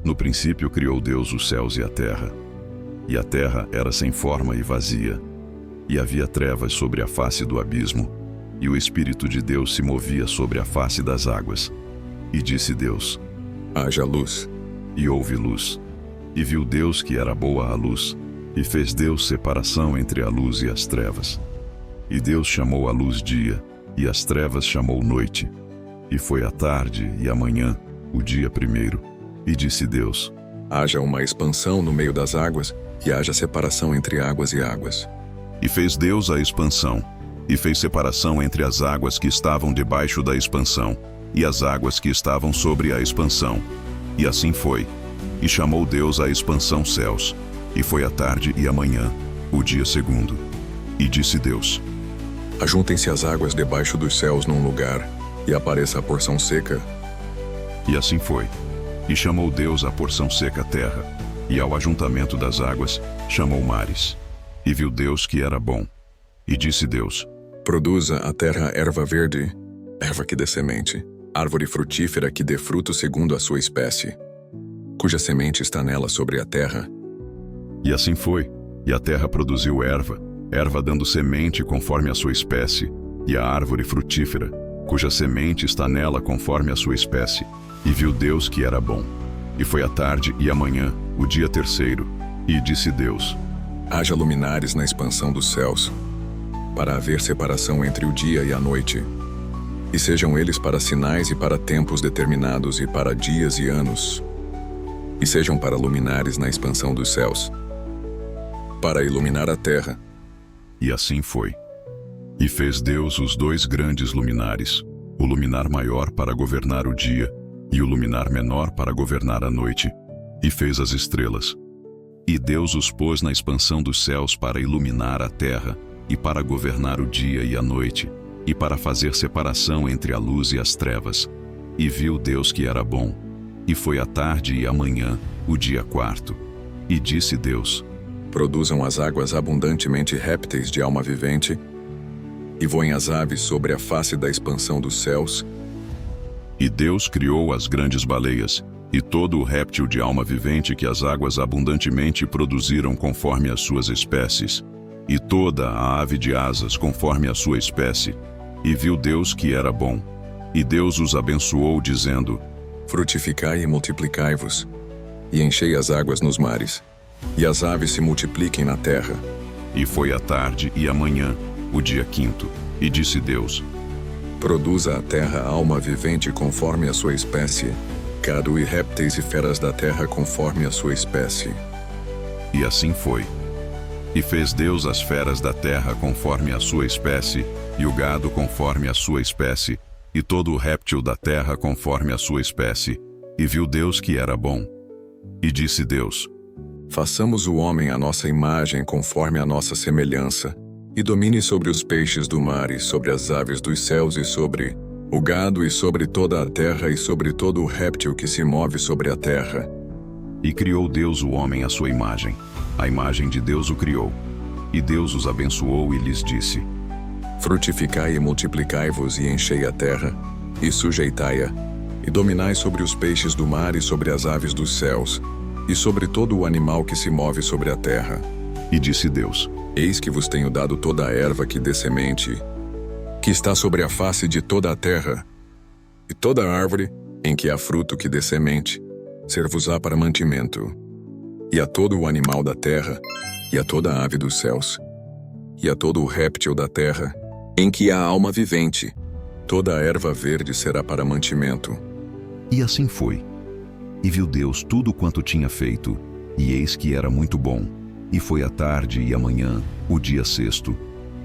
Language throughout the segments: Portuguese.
No princípio criou Deus os céus e a terra. E a terra era sem forma e vazia, e havia trevas sobre a face do abismo, e o Espírito de Deus se movia sobre a face das águas. E disse Deus: haja luz. E houve luz. E viu Deus que era boa a luz, e fez Deus separação entre a luz e as trevas. E Deus chamou a luz dia, e as trevas chamou noite. E foi a tarde e a manhã, o dia primeiro. E disse Deus: haja uma expansão no meio das águas, e haja separação entre águas e águas. E fez Deus a expansão, e fez separação entre as águas que estavam debaixo da expansão, e as águas que estavam sobre a expansão. E assim foi. E chamou Deus a expansão céus. E foi a tarde e a manhã, o dia segundo. E disse Deus: ajuntem-se as águas debaixo dos céus num lugar, e apareça a porção seca. E assim foi. E chamou Deus a porção seca terra, e ao ajuntamento das águas chamou mares. E viu Deus que era bom. E disse Deus: produza a terra erva verde, erva que dê semente, árvore frutífera que dê fruto segundo a sua espécie, cuja semente está nela sobre a terra. E assim foi. E a terra produziu erva, erva dando semente conforme a sua espécie, e a árvore frutífera, cuja semente está nela conforme a sua espécie. E viu Deus que era bom. E foi a tarde e a manhã, o dia terceiro. E disse Deus: haja luminares na expansão dos céus, para haver separação entre o dia e a noite. E sejam eles para sinais e para tempos determinados e para dias e anos. E sejam para luminares na expansão dos céus, para iluminar a terra. E assim foi. E fez Deus os dois grandes luminares, o luminar maior para governar o dia, e o luminar menor para governar a noite. E fez as estrelas. E Deus os pôs na expansão dos céus para iluminar a terra, e para governar o dia e a noite, e para fazer separação entre a luz e as trevas. E viu Deus que era bom. E foi a tarde e a manhã, o dia quarto. E disse Deus: produzam as águas abundantemente répteis de alma vivente, e voem as aves sobre a face da expansão dos céus. E Deus criou as grandes baleias, e todo o réptil de alma vivente que as águas abundantemente produziram conforme as suas espécies, e toda a ave de asas conforme a sua espécie. E viu Deus que era bom. E Deus os abençoou, dizendo: frutificai e multiplicai-vos, e enchei as águas nos mares, e as aves se multipliquem na terra. E foi a tarde e a manhã, o dia quinto. E disse Deus: produza a terra alma vivente conforme a sua espécie, gado e répteis e feras da terra conforme a sua espécie. E assim foi. E fez Deus as feras da terra conforme a sua espécie, e o gado conforme a sua espécie, e todo o réptil da terra conforme a sua espécie. E viu Deus que era bom. E disse Deus: façamos o homem à nossa imagem conforme a nossa semelhança, e domine sobre os peixes do mar, e sobre as aves dos céus, e sobre o gado, e sobre toda a terra, e sobre todo o réptil que se move sobre a terra. E criou Deus o homem à sua imagem. A imagem de Deus o criou. E Deus os abençoou e lhes disse: frutificai e multiplicai-vos, e enchei a terra, e sujeitai-a, e dominai sobre os peixes do mar, e sobre as aves dos céus, e sobre todo o animal que se move sobre a terra. E disse Deus: eis que vos tenho dado toda a erva que dê semente, que está sobre a face de toda a terra, e toda a árvore em que há fruto que dê semente, ser-vos-á para mantimento, e a todo o animal da terra, e a toda a ave dos céus, e a todo o réptil da terra, em que há alma vivente, toda a erva verde será para mantimento. E assim foi. E viu Deus tudo quanto tinha feito, e eis que era muito bom. E foi a tarde e a manhã, o dia sexto.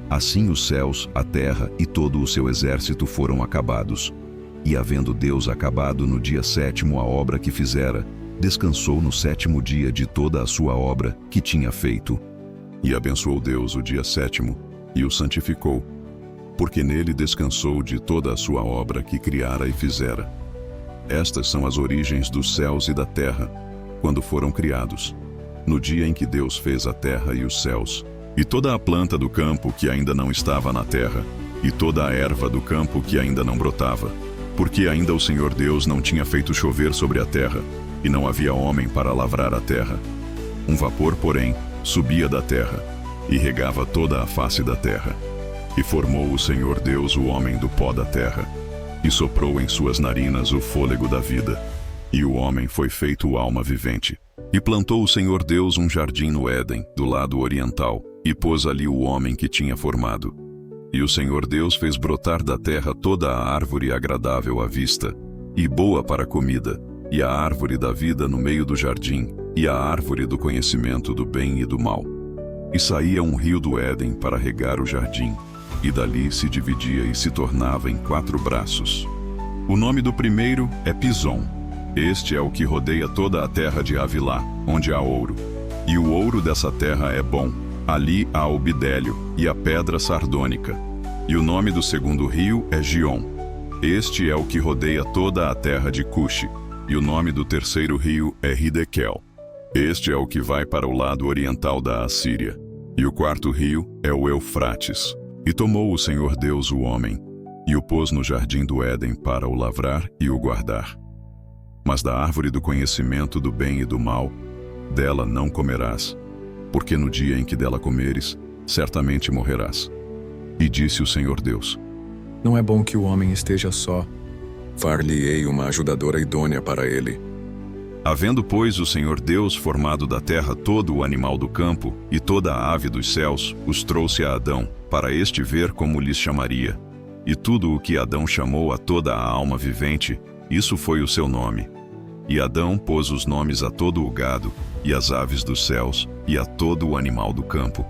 Assim os céus, a terra e todo o seu exército foram acabados. E havendo Deus acabado no dia sétimo a obra que fizera, descansou no sétimo dia de toda a sua obra que tinha feito. E abençoou Deus o dia sétimo, e o santificou, porque nele descansou de toda a sua obra que criara e fizera. Estas são as origens dos céus e da terra, quando foram criados, no dia em que Deus fez a terra e os céus, e toda a planta do campo que ainda não estava na terra, e toda a erva do campo que ainda não brotava, porque ainda o Senhor Deus não tinha feito chover sobre a terra, e não havia homem para lavrar a terra. Um vapor, porém, subia da terra, e regava toda a face da terra. E formou o Senhor Deus o homem do pó da terra, e soprou em suas narinas o fôlego da vida, e o homem foi feito alma vivente. E plantou o Senhor Deus um jardim no Éden, do lado oriental, e pôs ali o homem que tinha formado. E o Senhor Deus fez brotar da terra toda a árvore agradável à vista, e boa para a comida, e a árvore da vida no meio do jardim, e a árvore do conhecimento do bem e do mal. E saía um rio do Éden para regar o jardim, e dali se dividia e se tornava em 4 braços. O nome do primeiro é Pison. Este é o que rodeia toda a terra de Havilá, onde há ouro. E o ouro dessa terra é bom. Ali há o bidélio e a pedra sardônica. E o nome do segundo rio é Gion. Este é o que rodeia toda a terra de Cuxi. E o nome do terceiro rio é Hidekel. Este é o que vai para o lado oriental da Assíria. E o quarto rio é o Eufrates. E tomou o Senhor Deus o homem, e o pôs no jardim do Éden para o lavrar e o guardar. Mas da árvore do conhecimento do bem e do mal, dela não comerás, porque no dia em que dela comeres, certamente morrerás. E disse o Senhor Deus: Não é bom que o homem esteja só. Far-lhe-ei uma ajudadora idônea para ele. Havendo, pois, o Senhor Deus formado da terra todo o animal do campo e toda a ave dos céus, os trouxe a Adão, para este ver como lhes chamaria. E tudo o que Adão chamou a toda a alma vivente, isso foi o seu nome. E Adão pôs os nomes a todo o gado, e às aves dos céus, e a todo o animal do campo.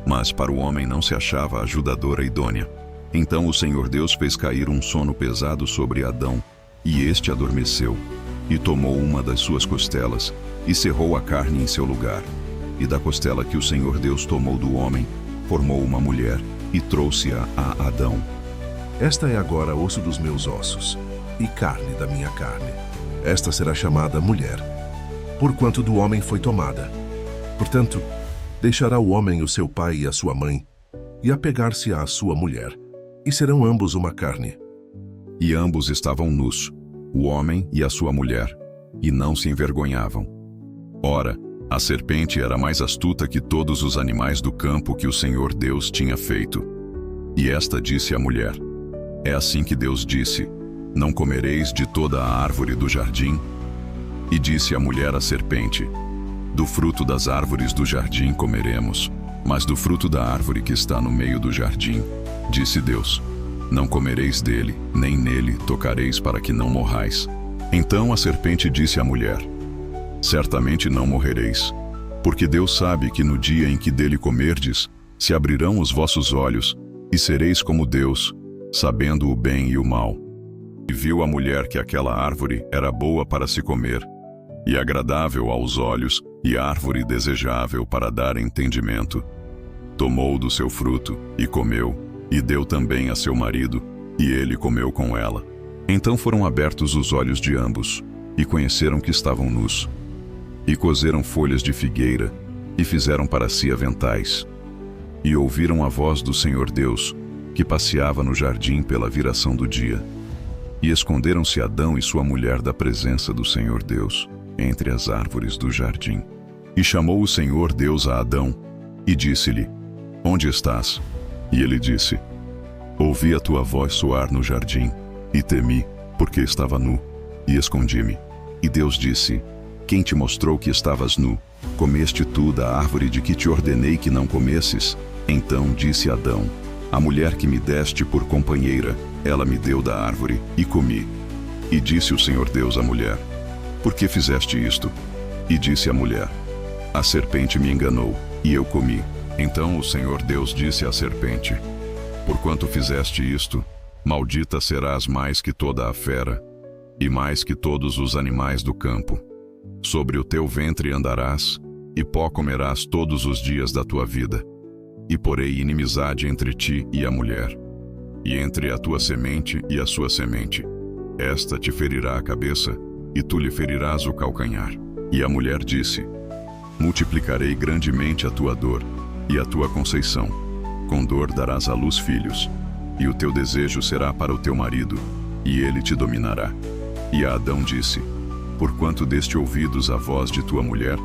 Mas para o homem não se achava ajudadora idônea. Então o Senhor Deus fez cair um sono pesado sobre Adão, e este adormeceu. E tomou uma das suas costelas, e cerrou a carne em seu lugar. E da costela que o Senhor Deus tomou do homem, formou uma mulher, e trouxe-a a Adão. Esta é agora osso dos meus ossos, e carne da minha carne. Esta será chamada mulher, porquanto do homem foi tomada. Portanto, deixará o homem o seu pai e a sua mãe, e apegar-se-á à sua mulher, e serão ambos uma carne. E ambos estavam nus, o homem e a sua mulher, e não se envergonhavam. Ora, a serpente era mais astuta que todos os animais do campo que o Senhor Deus tinha feito. E esta disse à mulher: É assim que Deus disse: Não comereis de toda a árvore do jardim? E disse a mulher à serpente: Do fruto das árvores do jardim comeremos, mas do fruto da árvore que está no meio do jardim, disse Deus: Não comereis dele, nem nele tocareis para que não morrais. Então a serpente disse à mulher: Certamente não morrereis, porque Deus sabe que no dia em que dele comerdes, se abrirão os vossos olhos, e sereis como Deus, sabendo o bem e o mal. E viu a mulher que aquela árvore era boa para se comer, e agradável aos olhos, e árvore desejável para dar entendimento. Tomou do seu fruto, e comeu, e deu também a seu marido, e ele comeu com ela. Então foram abertos os olhos de ambos, e conheceram que estavam nus. E coseram folhas de figueira, e fizeram para si aventais. E ouviram a voz do Senhor Deus, que passeava no jardim pela viração do dia. E esconderam-se Adão e sua mulher da presença do Senhor Deus, entre as árvores do jardim. E chamou o Senhor Deus a Adão, e disse-lhe: Onde estás? E ele disse: Ouvi a tua voz soar no jardim, e temi, porque estava nu, e escondi-me. E Deus disse: Quem te mostrou que estavas nu? Comeste tu da árvore de que te ordenei que não comesses? Então disse Adão: A mulher que me deste por companheira, ela me deu da árvore, e comi. E disse o Senhor Deus à mulher: Por que fizeste isto? E disse a mulher: A serpente me enganou, e eu comi. Então o Senhor Deus disse à serpente: Porquanto fizeste isto, maldita serás mais que toda a fera, e mais que todos os animais do campo. Sobre o teu ventre andarás, e pó comerás todos os dias da tua vida. E porei inimizade entre ti e a mulher, e entre a tua semente e a sua semente. Esta te ferirá a cabeça, e tu lhe ferirás o calcanhar. E a mulher disse: Multiplicarei grandemente a tua dor, e a tua conceição. Com dor darás à luz filhos, e o teu desejo será para o teu marido, e ele te dominará. E a Adão disse: porquanto deste ouvidos à voz de tua mulher,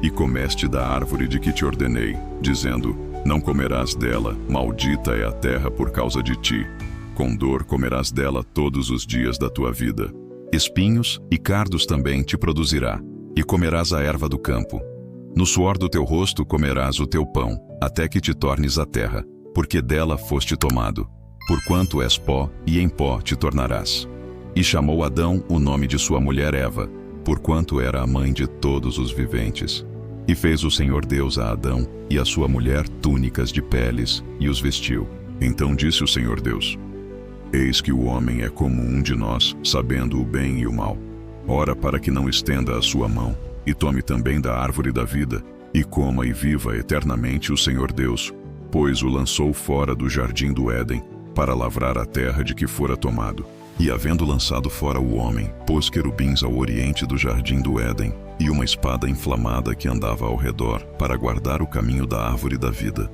e comeste da árvore de que te ordenei, dizendo: não comerás dela, maldita é a terra por causa de ti. Com dor comerás dela todos os dias da tua vida. Espinhos e cardos também te produzirá, e comerás a erva do campo. No suor do teu rosto comerás o teu pão, até que te tornes a terra, porque dela foste tomado. Porquanto és pó, e em pó te tornarás. E chamou Adão o nome de sua mulher Eva, porquanto era a mãe de todos os viventes. E fez o Senhor Deus a Adão e a sua mulher túnicas de peles, e os vestiu. Então disse o Senhor Deus: eis que o homem é como um de nós, sabendo o bem e o mal. Ora, para que não estenda a sua mão, e tome também da árvore da vida, e coma e viva eternamente o Senhor Deus, pois o lançou fora do jardim do Éden, para lavrar a terra de que fora tomado. E havendo lançado fora o homem, pôs querubins ao oriente do jardim do Éden, e uma espada inflamada que andava ao redor, para guardar o caminho da árvore da vida.